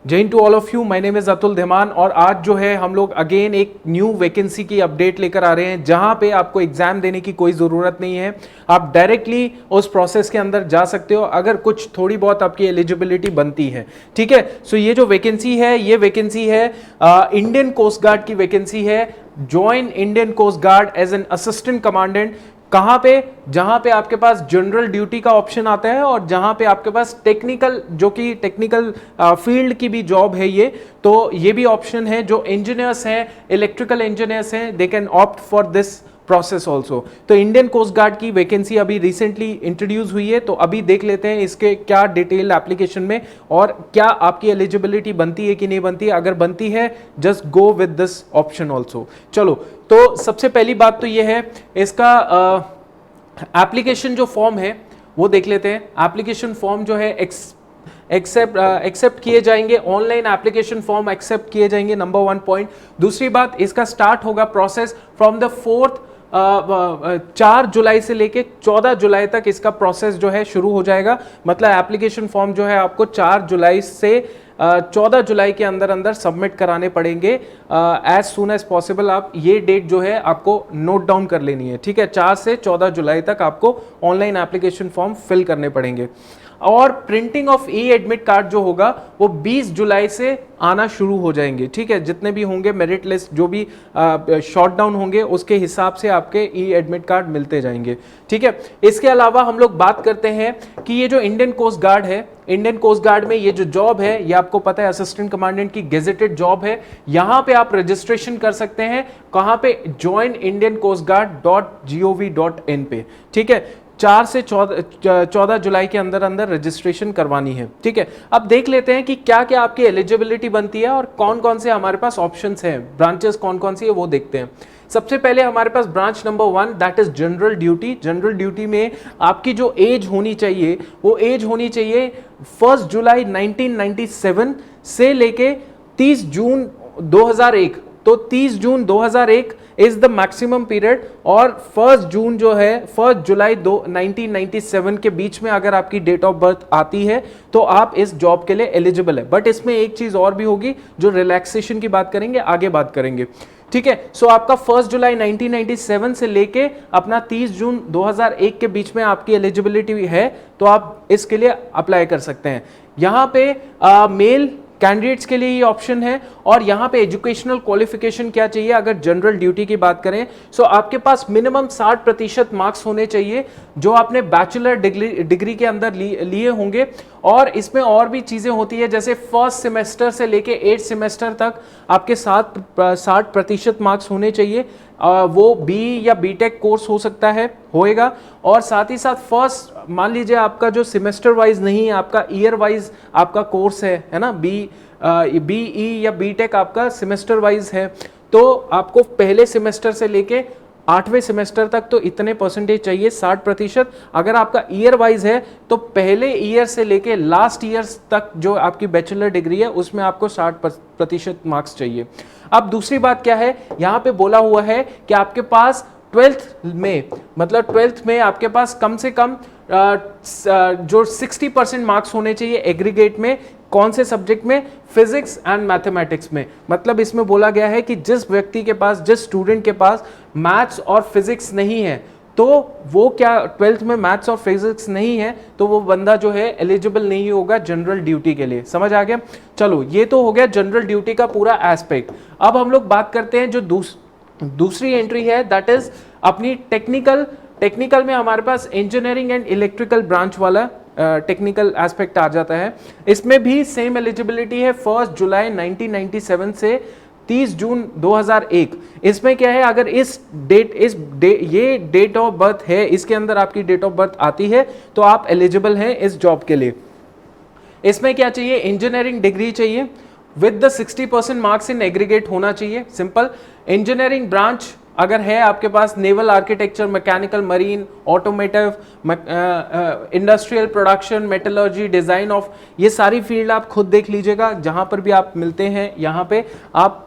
जय हिंद to all of you, my name is Atul Dhiman और आज जो है हम लोग अगेन एक न्यू वैकेंसी की अपडेट लेकर आ रहे हैं जहां पे आपको एग्जाम देने की कोई ज़रूरत नहीं है। आप डायरेक्टली उस प्रोसेस के अंदर जा सकते हो अगर कुछ थोड़ी बहुत आपकी एलिजिबिलिटी बनती है। ठीक है, सो ये जो वैकेंसी है ये वैकेंसी है इंडियन कोस्ट गार्ड की वैकेंसी है। Join Indian coast guard as an assistant commandant. कहां पे? जहां पे आपके पास जनरल ड्यूटी का ऑप्शन आता है और जहां पे आपके पास टेक्निकल, जो कि टेक्निकल फील्ड की भी जॉब है ये, तो ये भी ऑप्शन है। जो इंजीनियर्स हैं, इलेक्ट्रिकल इंजीनियर्स हैं, they can opt for this process also. तो इंडियन कोस्ट गार्ड की वैकेंसी अभी रिसेंटली इंट्रोड्यूस हुई है, तो अभी देख लेते हैं इसके क्या डिटेल एप्लीकेशन में और क्या आपकी एलिजिबिलिटी बनती है कि नहीं बनती है। अगर बनती है just go with this option also. चलो, तो सबसे पहली बात तो ये है, इसका एप्लीकेशन जो फॉर्म है वो देख लेते हैं। एप्लीकेशन फॉर्म जो है एक्सेप्ट किए जाएंगे, ऑनलाइन एप्लीकेशन फॉर्म एक्सेप्ट किए जाएंगे, नंबर 1 पॉइंट। दूसरी बात, इसका स्टार्ट होगा प्रोसेस फ्रॉम द 4 जुलाई से लेके 14 जुलाई तक इसका प्रोसेस जो है शुरू हो जाएगा। मतलब एप्लीकेशन फॉर्म जो है आपको 4 जुलाई से 14 जुलाई के अंदर अंदर सबमिट कराने पड़ेंगे। एज सुन एज पॉसिबल आप ये डेट जो है आपको नोट डाउन कर लेनी है। ठीक है, 4 से 14 जुलाई तक आपको ऑनलाइन एप्लीकेशन फॉर्म फिल करने पड़ेंगे। और printing of E admit card जो होगा वो 20 जुलाई से आना शुरू हो जाएंगे। ठीक है, जितने भी होंगे मेरिट लिस्ट जो भी शॉर्ट डाउन होंगे उसके हिसाब से आपके ई एडमिट कार्ड मिलते जाएंगे। ठीक है, इसके अलावा हम लोग बात करते हैं कि ये जो इंडियन कोस्ट गार्ड है, इंडियन कोस्ट गार्ड में ये जो जॉब है ये आपको पता है असिस्टेंट कमांडेंट की गेजेटेड जॉब है। यहां पे आप रजिस्ट्रेशन कर सकते हैं। कहां पे? joinindiancoastguard.gov.in पे। ठीक है, 4 से 14 जुलाई के अंदर अंदर रजिस्ट्रेशन करवानी है। ठीक है, अब देख लेते हैं कि क्या क्या आपकी एलिजिबिलिटी बनती है और कौन कौन से हमारे पास ऑप्शंस हैं, ब्रांचेस कौन कौन सी है वो देखते हैं। सबसे पहले हमारे पास branch number 1 that is general duty. General duty में आपकी जो एज होनी चाहिए वो एज होनी चाहिए 1 जुलाई 1997 से लेके 30 जून 2001। तो 30 जून 2001 इज द मैक्सिमम पीरियड और 1 जून जो है 1 जुलाई 1997 के बीच में अगर आपकी डेट ऑफ बर्थ आती है तो आप इस जॉब के लिए एलिजिबल है। बट इसमें एक चीज और भी होगी, जो रिलैक्सेशन की बात करेंगे आगे बात करेंगे। ठीक है, सो आपका 1 जुलाई 1997 से लेके अपना 30 जून 2001 के बीच में आपकी एलिजिबिलिटी है, तो आप इसके लिए अप्लाई कर सकते हैं। यहां पे मेल कैंडिडेट्स के लिए ये ऑप्शन है। और यहाँ पे एजुकेशनल क्वालिफिकेशन क्या चाहिए अगर जनरल ड्यूटी की बात करें, सो आपके पास मिनिमम 60% मार्क्स होने चाहिए जो आपने बैचलर डिग्री के अंदर लिए होंगे। और इसमें और भी चीज़ें होती है, जैसे फर्स्ट सेमेस्टर से लेके 8 सेमेस्टर तक आपके 60% मार्क्स होने चाहिए। वो बी या बीटेक कोर्स हो सकता है, होएगा। और साथ ही साथ फर्स्ट, मान लीजिए आपका जो सेमेस्टर वाइज नहीं है, आपका ईयर वाइज आपका कोर्स है ना, बीई या बीटेक आपका सेमेस्टर वाइज है, तो आपको पहले सेमेस्टर से लेके 8वें सेमेस्टर तक तो इतने परसेंटेज चाहिए, 60%। अगर आपका ईयर वाइज है तो पहले ईयर से लेके लास्ट ईयर तक जो आपकी बैचलर डिग्री है उसमें आपको 60% मार्क्स चाहिए। अब दूसरी बात क्या है, यहाँ पे बोला हुआ है कि आपके पास 12th में, मतलब 12th में आपके पास कम से कम जो 60% मार्क्स होने चाहिए एग्रीगेट में। कौन से सब्जेक्ट में? फिजिक्स एंड मैथमेटिक्स में। मतलब इसमें बोला गया है कि जिस व्यक्ति के पास, जिस स्टूडेंट के पास मैथ्स और फिजिक्स नहीं है, तो वो क्या 12th में मैथ्स और फिजिक्स नहीं है तो वो बंदा जो है एलिजिबल नहीं होगा जनरल ड्यूटी के लिए। समझ आ गया? चलो, ये तो हो गया जनरल ड्यूटी का पूरा एस्पेक्ट। अब हम लोग बात करते हैं जो दूसरी एंट्री है, दैट इज अपनी टेक्निकल में हमारे पास इंजीनियरिंग एंड इलेक्ट्रिकल ब्रांच वाला टेक्निकल एस्पेक्ट आ जाता है। इसमें भी सेम एलिजिबिलिटी है 1 जुलाई 1997 से 30 जून 2001। इसमें क्या है, अगर ये डेट ऑफ बर्थ है, इसके अंदर आपकी डेट ऑफ बर्थ आती है तो आप एलिजिबल हैं इस जॉब के लिए। इसमें क्या चाहिए? इंजीनियरिंग डिग्री चाहिए with the 60% marks in aggregate होना चाहिए। सिंपल। इंजीनियरिंग ब्रांच अगर है आपके पास, naval architecture, mechanical, marine, automotive, industrial production, metallurgy, design of, ये सारी फील्ड आप खुद देख लीजिएगा जहां पर भी आप मिलते हैं। यहाँ पे आप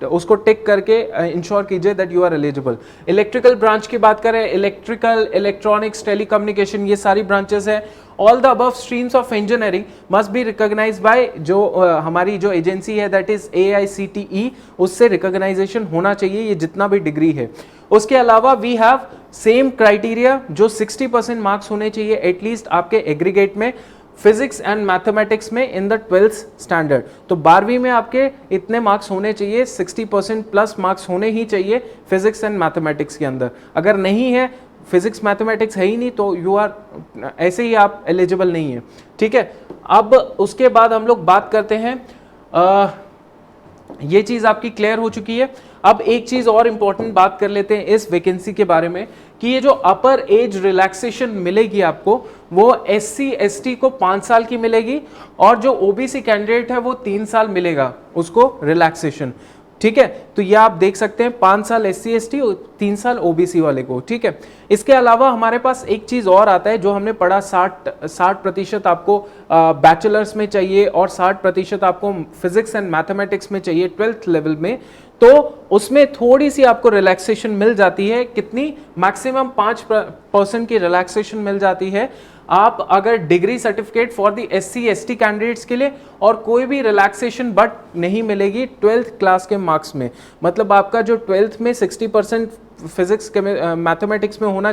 उसको टिक करके इंश्योर कीजिए that you are eligible. Electrical branch की बात करें, इलेक्ट्रिकल, इलेक्ट्रॉनिक्स, टेलीकम्युनिकेशन, ये सारी ब्रांचेस है। All the above streams of engineering must be recognised by जो हमारी जो एजेंसी है दैट इज AICTE, उससे रिकॉग्नाइजेशन होना चाहिए ये जितना भी डिग्री है। उसके अलावा वी हैव सेम क्राइटेरिया, जो 60% मार्क्स होने चाहिए एटलीस्ट आपके एग्रीगेट में, फिजिक्स एंड मैथमेटिक्स में इन द 12th स्टैंडर्ड। तो 12वीं में आपके इतने मार्क्स होने चाहिए, 60% प्लस मार्क्स होने ही चाहिए फिजिक्स एंड मैथमेटिक्स के अंदर। अगर नहीं है, फिजिक्स मैथमेटिक्स है ही नहीं, तो यू आर ऐसे ही आप एलिजिबल नहीं है, ठीक है। अब उसके बाद हम लोग बात करते हैं, ये चीज आपकी क्लियर हो चुकी है। अब एक चीज और इंपॉर्टेंट बात कर लेते हैं इस वैकेंसी के बारे में, कि ये जो अपर एज रिलैक्सेशन मिलेगी आपको, वो SC ST को 5 साल की मिलेगी, और जो OBC कैंडिडेट है वो 3 साल मिलेगा उसको रिलैक्सेशन, ठीक है। तो ये आप देख सकते हैं, 5 साल SC ST और 3 साल OBC वाले को, ठीक है। इसके अलावा हमारे पास एक चीज और आता है जो हमने पढ़ा, 60% आपको बैचलर्स में चाहिए और 60% आपको फिजिक्स एंड मैथमेटिक्स में चाहिए 12th लेवल में। तो उसमें थोड़ी सी आपको रिलैक्सेशन मिल जाती है, कितनी, मैक्सिमम 5% की रिलैक्सेशन मिल जाती है। आप अगर degree certificate for the SC ST candidates के लिए, और कोई भी रिलैक्सेशन बट नहीं मिलेगी 12th क्लास के मार्क्स में। मतलब आपका जो 12th में 60% फिजिक्स के मैथमेटिक्स में होना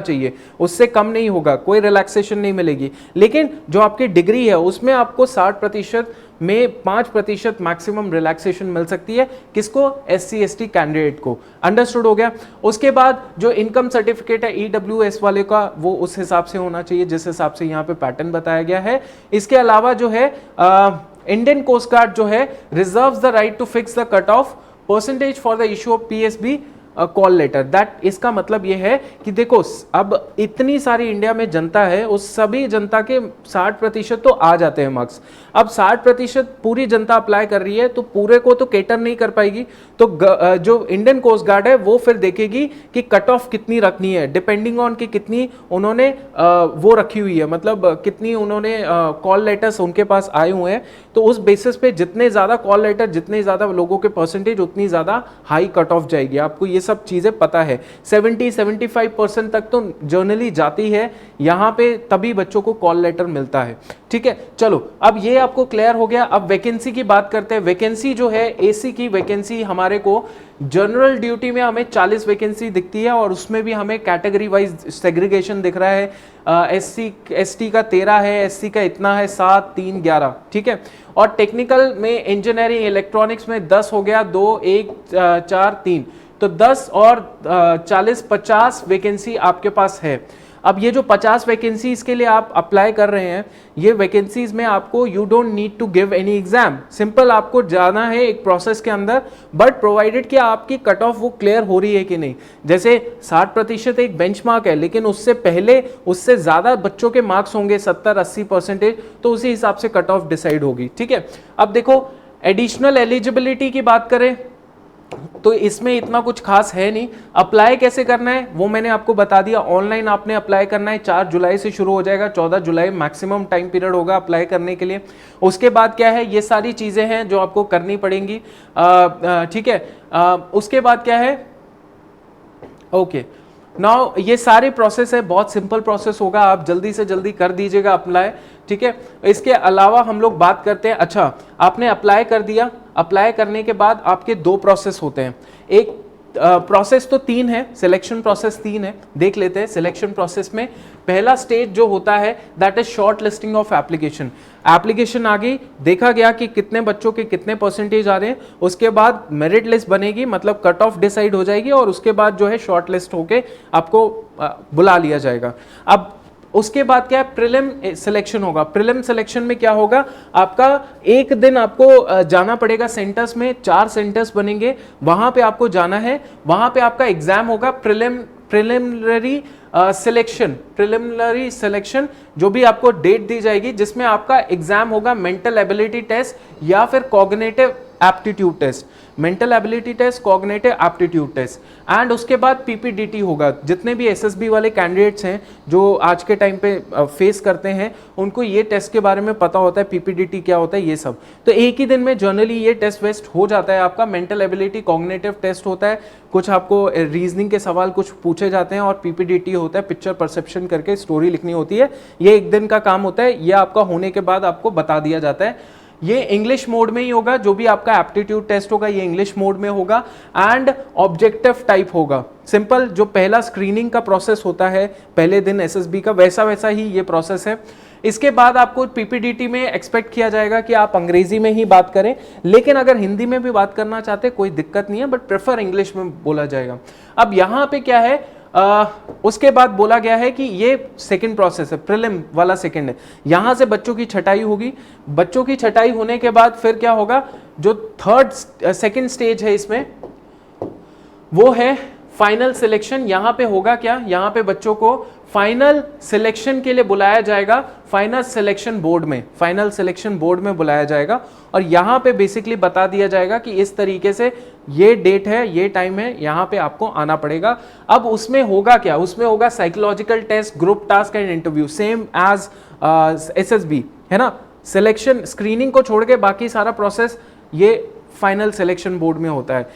चाहिए, उससे कम नहीं होगा, कोई रिलैक्सेशन नहीं मिलेगी। लेकिन जो आपकी डिग्री है उसमें आपको 60% में 5% मैक्सिमम रिलैक्सेशन मिल सकती है। किसको? SC ST कैंडिडेट को। अंडरस्टूड हो गया। उसके बाद जो इनकम सर्टिफिकेट है EWS वाले का, वो उस हिसाब से होना चाहिए जिस हिसाब से यहाँ पे पैटर्न बताया गया है। इसके अलावा जो है इंडियन कोस्ट गार्ड जो है reserves the right to fix the cut off percentage for the issue of PSB call letter. That, इसका मतलब ये है कि देखो अब इतनी सारी इंडिया में जनता है, उस सभी जनता के 60% तो आ जाते हैं मार्क्स। अब 60% पूरी जनता अप्लाई कर रही है, तो पूरे को तो केटर नहीं कर पाएगी। तो जो इंडियन कोस्ट गार्ड है वो फिर देखेगी कि कट ऑफ कितनी रखनी है, डिपेंडिंग ऑन कि कितनी उन्होंने वो रखी हुई है, मतलब कितनी उन्होंने कॉल लेटर्स उनके पास आए हुए हैं। तो उस बेसिस पे जितने ज्यादा कॉल लेटर, जितने ज्यादा लोगों के परसेंटेज, उतनी ज्यादा हाई कट ऑफ जाएगी। आपको ये सब चीजें पता है। 70-75% तक तो जर्नली जाती है यहां पे, तभी बच्चों को कॉल लेटर मिलता है, ठीक है। चलो, अब ये आपको क्लियर हो गया। अब वैकेंसी की बात करते हैं। वैकेंसी जो है AC की वैकेंसी हमारे को जनरल ड्यूटी में हमें 40 वैकेंसी दिखती है, और उसमें भी हमें कैटेगरी वाइज सेग्रीगेशन दिख रहा है। SC ST का 13 है, SC का इतना है 7, 3, 11, ठीक है। और टेक्निकल में इंजीनियरिंग इलेक्ट्रॉनिक्स में 10 हो गया, 2, 1, 4, 3, तो 10 और 40, 50 वैकेंसी आपके पास है। अब ये जो 50 वैकेंसीज के लिए आप अप्लाई कर रहे हैं, ये वैकेंसीज में आपको you don't need to give any exam, simple आपको जाना है एक प्रोसेस के अंदर, बट प्रोवाइडेड कि आपकी कट ऑफ वो क्लियर हो रही है कि नहीं। जैसे 60% एक बेंचमार्क है, लेकिन उससे पहले उससे ज्यादा बच्चों के मार्क्स होंगे, 70-80%, तो उसी हिसाब से कट ऑफ डिसाइड होगी, ठीक है। अब देखो, एडिशनल एलिजिबिलिटी की बात करें तो इसमें इतना कुछ खास है नहीं। अप्लाई कैसे करना है वो मैंने आपको बता दिया। ऑनलाइन आपने अप्लाई करना है, 4 जुलाई से शुरू हो जाएगा, 14 जुलाई मैक्सिमम टाइम पीरियड होगा अप्लाई करने के लिए। उसके बाद क्या है, ये सारी चीजें हैं जो आपको करनी पड़ेंगी, ठीक है। उसके बाद क्या है, ओके, नाउ ये सारे प्रोसेस है, बहुत सिंपल प्रोसेस होगा, आप जल्दी से जल्दी कर दीजिएगा अप्लाई, ठीक है। इसके अलावा हम लोग बात करते हैं, अच्छा आपने अप्लाई कर दिया, अप्लाई करने के बाद आपके 2 प्रोसेस होते हैं। एक प्रोसेस तो 3 है, सिलेक्शन प्रोसेस 3 है, देख लेते हैं। सिलेक्शन प्रोसेस में पहला स्टेज जो होता है that is shortlisting of application. Application आ गई, देखा गया कि कितने बच्चों के कितने परसेंटेज आ रहे हैं, उसके बाद मेरिट लिस्ट बनेगी, मतलब कट ऑफ डिसाइड हो जाएगी, और उसके बाद जो है शॉर्ट लिस्ट होके आपको बुला लिया जाएगा। अब उसके बाद क्या है, प्रीलिम सिलेक्शन होगा। प्रीलिम सिलेक्शन में क्या होगा, आपका एक दिन आपको जाना पड़ेगा सेंटर्स में, 4 सेंटर्स बनेंगे, वहां पे आपको जाना है, वहां पे आपका एग्जाम होगा, प्रिलिमिनरी सिलेक्शन जो भी आपको डेट दी जाएगी, जिसमें आपका एग्जाम होगा मेंटल एबिलिटी टेस्ट या फिर cognitive aptitude test, mental ability test, cognitive aptitude test, and उसके बाद पीपीडीटी होगा। जितने भी एसएसबी वाले कैंडिडेट्स हैं जो आज के टाइम पे फेस करते हैं, उनको ये टेस्ट के बारे में पता होता है, पीपीडीटी क्या होता है, ये सब। तो एक ही दिन में जनरली ये टेस्ट वेस्ट हो जाता है आपका। मेंटल एबिलिटी कॉग्निटिव टेस्ट होता है, कुछ आपको रीजनिंग के सवाल कुछ पूछे जाते हैं, और पीपीडीटी होता है, पिक्चर परसेप्शन करके स्टोरी लिखनी होती है। ये एक दिन का काम होता है, ये आपका होने के बाद आपको बता दिया जाता है। ये इंग्लिश मोड में ही होगा, जो भी आपका एप्टीट्यूड टेस्ट होगा ये इंग्लिश मोड में होगा, एंड ऑब्जेक्टिव टाइप होगा। सिंपल जो पहला स्क्रीनिंग का प्रोसेस होता है पहले दिन एसएसबी का, वैसा वैसा ही ये प्रोसेस है। इसके बाद आपको पीपीडीटी में एक्सपेक्ट किया जाएगा कि आप अंग्रेजी में ही बात करें, लेकिन अगर हिंदी में भी बात करना चाहते कोई दिक्कत नहीं है, बट प्रेफर इंग्लिश में बोला जाएगा। अब यहाँ पे क्या है, उसके बाद बोला गया है कि ये सेकंड प्रोसेस है, प्रीलिम वाला सेकंड है। यहां से बच्चों की छटाई होगी। बच्चों की छटाई होने के बाद फिर क्या होगा, जो थर्ड सेकंड स्टेज है इसमें, वो है फाइनल सिलेक्शन। यहां पे होगा क्या, यहां पे बच्चों को फाइनल सिलेक्शन के लिए बुलाया जाएगा, फाइनल सिलेक्शन बोर्ड में, फाइनल सिलेक्शन बोर्ड में बुलाया जाएगा, और यहां पे बेसिकली बता दिया जाएगा कि इस तरीके से ये डेट है, ये टाइम है, यहां पे आपको आना पड़ेगा। अब उसमें होगा क्या, उसमें होगा psychological test, group task and interview, same as SSB, है ना। सिलेक्शन स्क्रीनिंग को छोड़ के बाकी सारा प्रोसेस ये फाइनल सिलेक्शन बोर्ड में होता है।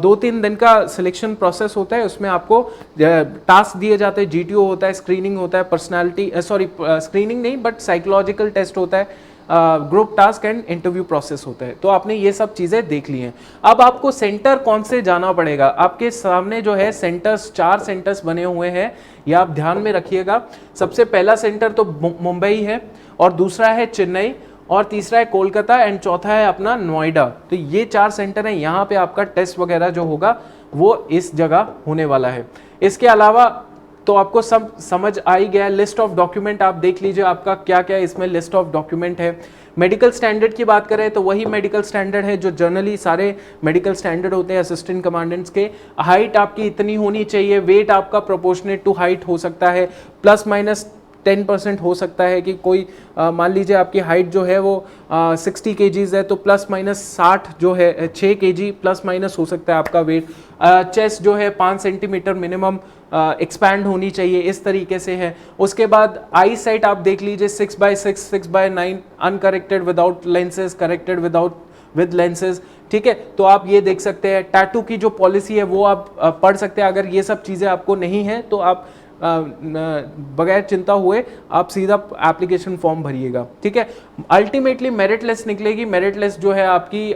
2-3 दिन का सिलेक्शन प्रोसेस होता है, उसमें आपको टास्क दिए जाते हैं, जीटीओ होता है, स्क्रीनिंग होता है, पर्सनालिटी स्क्रीनिंग नहीं बट साइकोलॉजिकल टेस्ट होता है, group task and interview process होता है। तो आपने ये सब चीज़ें देख ली हैं। अब आपको सेंटर कौन से जाना पड़ेगा, आपके सामने जो है सेंटर्स, 4 सेंटर्स बने हुए हैं, ये आप ध्यान में रखिएगा। सबसे पहला सेंटर तो मुंबई है, और दूसरा है चेन्नई, और तीसरा है कोलकाता, एंड चौथा है अपना नोएडा। तो ये 4 सेंटर हैं, यहाँ पे आपका टेस्ट वगैरह जो होगा वो इस जगह होने वाला है। इसके अलावा तो आपको सब समझ आ ही गया। लिस्ट ऑफ डॉक्यूमेंट आप देख लीजिए, आपका क्या क्या इसमें लिस्ट ऑफ डॉक्यूमेंट है। मेडिकल स्टैंडर्ड की बात करें तो वही मेडिकल स्टैंडर्ड है जो जनरली सारे मेडिकल स्टैंडर्ड होते हैं असिस्टेंट कमांडेंट्स के। हाइट आपकी इतनी होनी चाहिए, वेट आपका प्रोपोर्शनेट टू हाइट हो सकता है, प्लस माइनस 10% हो सकता है कि कोई मान लीजिए आपकी हाइट जो है वो 60 kgs है, तो प्लस माइनस 60 जो है 6 kg प्लस माइनस हो सकता है आपका वेट। चेस्ट जो है 5 सेंटीमीटर मिनिमम एक्सपैंड होनी चाहिए, इस तरीके से है। उसके बाद आई साइट आप देख लीजिए 6/6, 6/9, uncorrected without lenses, corrected with lenses, ठीक है। तो आप ये देख सकते हैं। टैटू की जो पॉलिसी है वो आप पढ़ सकते हैं। अगर ये सब चीज़ें आपको नहीं है तो आप बगैर चिंता हुए आप सीधा एप्लीकेशन फॉर्म भरिएगा, ठीक है। अल्टीमेटली मेरिट लिस्ट निकलेगी। मेरिट लिस्ट जो है आपकी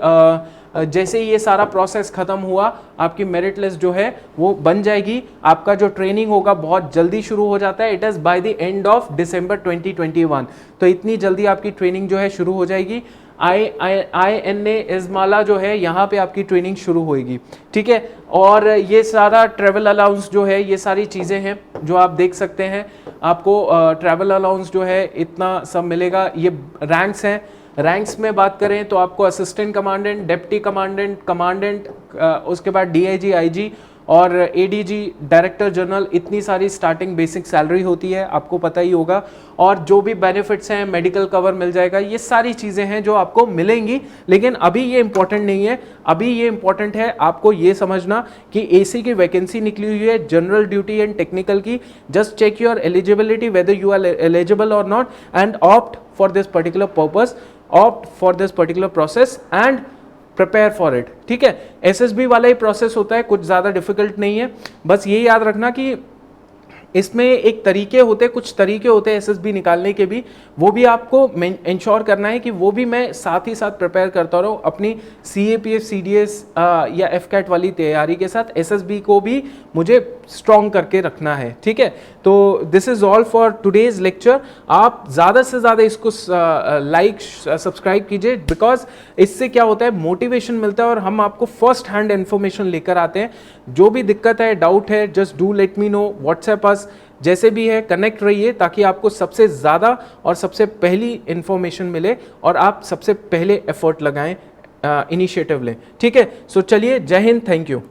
जैसे ही ये सारा प्रोसेस खत्म हुआ, आपकी मेरिट लिस्ट जो है वो बन जाएगी। आपका जो ट्रेनिंग होगा बहुत जल्दी शुरू हो जाता है, it is by the end of December 2021। तो इतनी जल्दी आपकी ट्रेनिंग जो है शुरू हो जाएगी। INA इज़माला जो है यहाँ पे आपकी ट्रेनिंग शुरू होएगी, ठीक है। और ये सारा ट्रैवल अलाउंस जो है, ये सारी चीज़ें हैं जो आप देख सकते हैं। आपको ट्रैवल अलाउंस जो है इतना सब मिलेगा। ये रैंक्स हैं। रैंक्स में बात करें तो आपको assistant commandant, deputy commandant, commandant, उसके बाद DIG, IG और ADG, डायरेक्टर जनरल, इतनी सारी स्टार्टिंग बेसिक सैलरी होती है, आपको पता ही होगा। और जो भी बेनिफिट्स हैं, मेडिकल कवर मिल जाएगा, ये सारी चीज़ें हैं जो आपको मिलेंगी। लेकिन अभी ये इंपॉर्टेंट नहीं है। अभी ये इंपॉर्टेंट है आपको ये समझना कि AC की वैकेंसी निकली हुई है, जनरल ड्यूटी एंड टेक्निकल की। Just check your eligibility, whether you are eligible और not, and opt for this particular purpose, opt for this particular process and prepare for it, ठीक है। SSB वाला ही process होता है, कुछ ज़्यादा डिफिकल्ट नहीं है। बस ये याद रखना कि इसमें एक तरीके होते, कुछ तरीके होते हैं SSB निकालने के भी, वो भी आपको इंश्योर करना है कि वो भी मैं साथ ही साथ प्रिपेयर करता रहूँ अपनी CAPF, CDS या FCAT वाली तैयारी के साथ। SSB को भी मुझे स्ट्रॉन्ग करके रखना है, ठीक है। तो this is all for today's lecture. आप ज़्यादा से ज़्यादा इसको लाइक सब्सक्राइब कीजिए, बिकॉज इससे क्या होता है, मोटिवेशन मिलता है और हम आपको फर्स्ट हैंड इन्फॉर्मेशन लेकर आते हैं। जो भी दिक्कत है, डाउट है, just do let me know, WhatsApp अस, जैसे भी है कनेक्ट रहिए, ताकि आपको सबसे ज़्यादा और सबसे पहली इन्फॉर्मेशन मिले और आप सबसे पहले एफर्ट लगाएं, इनिशिएटिव लें, ठीक है। सो चलिए, जय हिंद, थैंक यू।